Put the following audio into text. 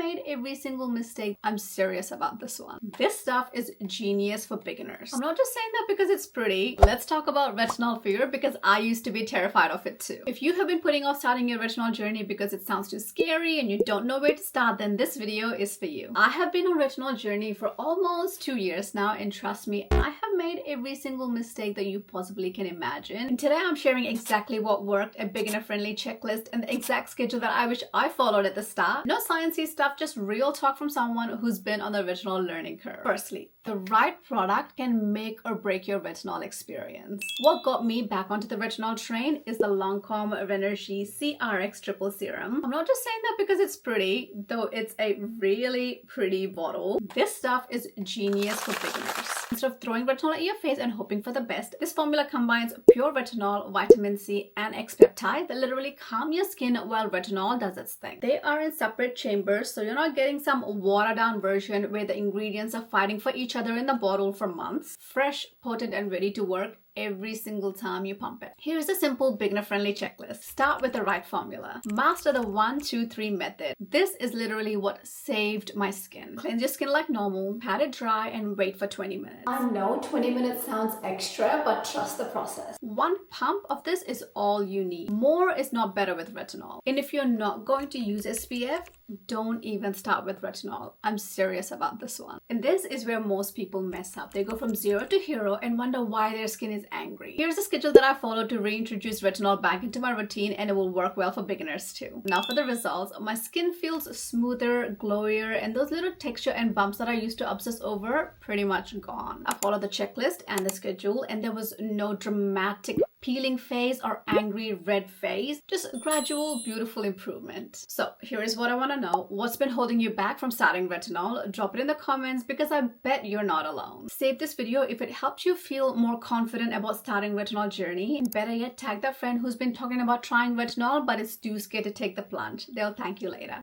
made every single mistake. I'm serious about this one. This stuff is genius for beginners. I'm not just saying that because it's pretty. Let's talk about retinol fear because I used to be terrified of it too. If you have been putting off starting your retinol journey because it sounds too scary and you don't know where to start, then this video is for you. I have been on a retinol journey for almost 2 years now, and trust me, I have made every single mistake that you possibly can imagine. And today I'm sharing exactly what worked, a beginner-friendly checklist, and the exact schedule that I wish I followed at the start. No sciencey stuff, just real talk from someone who's been on the retinol learning curve. Firstly, the right product can make or break your retinol experience. What got me back onto the retinol train is the Lancôme RÉNERGIE CRX Triple Serum. I'm not just saying that because it's pretty, though it's a really pretty bottle. This stuff is genius for beginners. Instead of throwing retinol at your face and hoping for the best, this formula combines pure retinol, vitamin C, and X-peptide that literally calm your skin while retinol does its thing. They are in separate chambers, so you're not getting some watered-down version where the ingredients are fighting for each other in the bottle for months. Fresh, potent, and ready to work every single time you pump it. Here's a simple beginner-friendly checklist. Start with the right formula. Master the 1, 2, 3 method. This is literally what saved my skin. Cleanse your skin like normal, pat it dry, and wait for 20 minutes. I know 20 minutes sounds extra, but trust the process. One pump of this is all you need. More is not better with retinol. And if you're not going to use SPF, don't even start with retinol. I'm serious about this one. And this is where most people mess up. They go from 0 to hero and wonder why their skin is angry. Here's the schedule that I followed to reintroduce retinol back into my routine, and it will work well for beginners too. Now for the results. My skin feels smoother, glowier, and those little texture and bumps that I used to obsess over, pretty much gone. I followed the checklist and the schedule, and there was no dramatic peeling phase or angry red phase, just gradual, beautiful improvement. So here is what I want to know. What's been holding you back from starting retinol? Drop it in the comments because I bet you're not alone. Save this video if it helped you feel more confident about starting retinol journey. Better yet, tag that friend who's been talking about trying retinol but is too scared to take the plunge. They'll thank you later.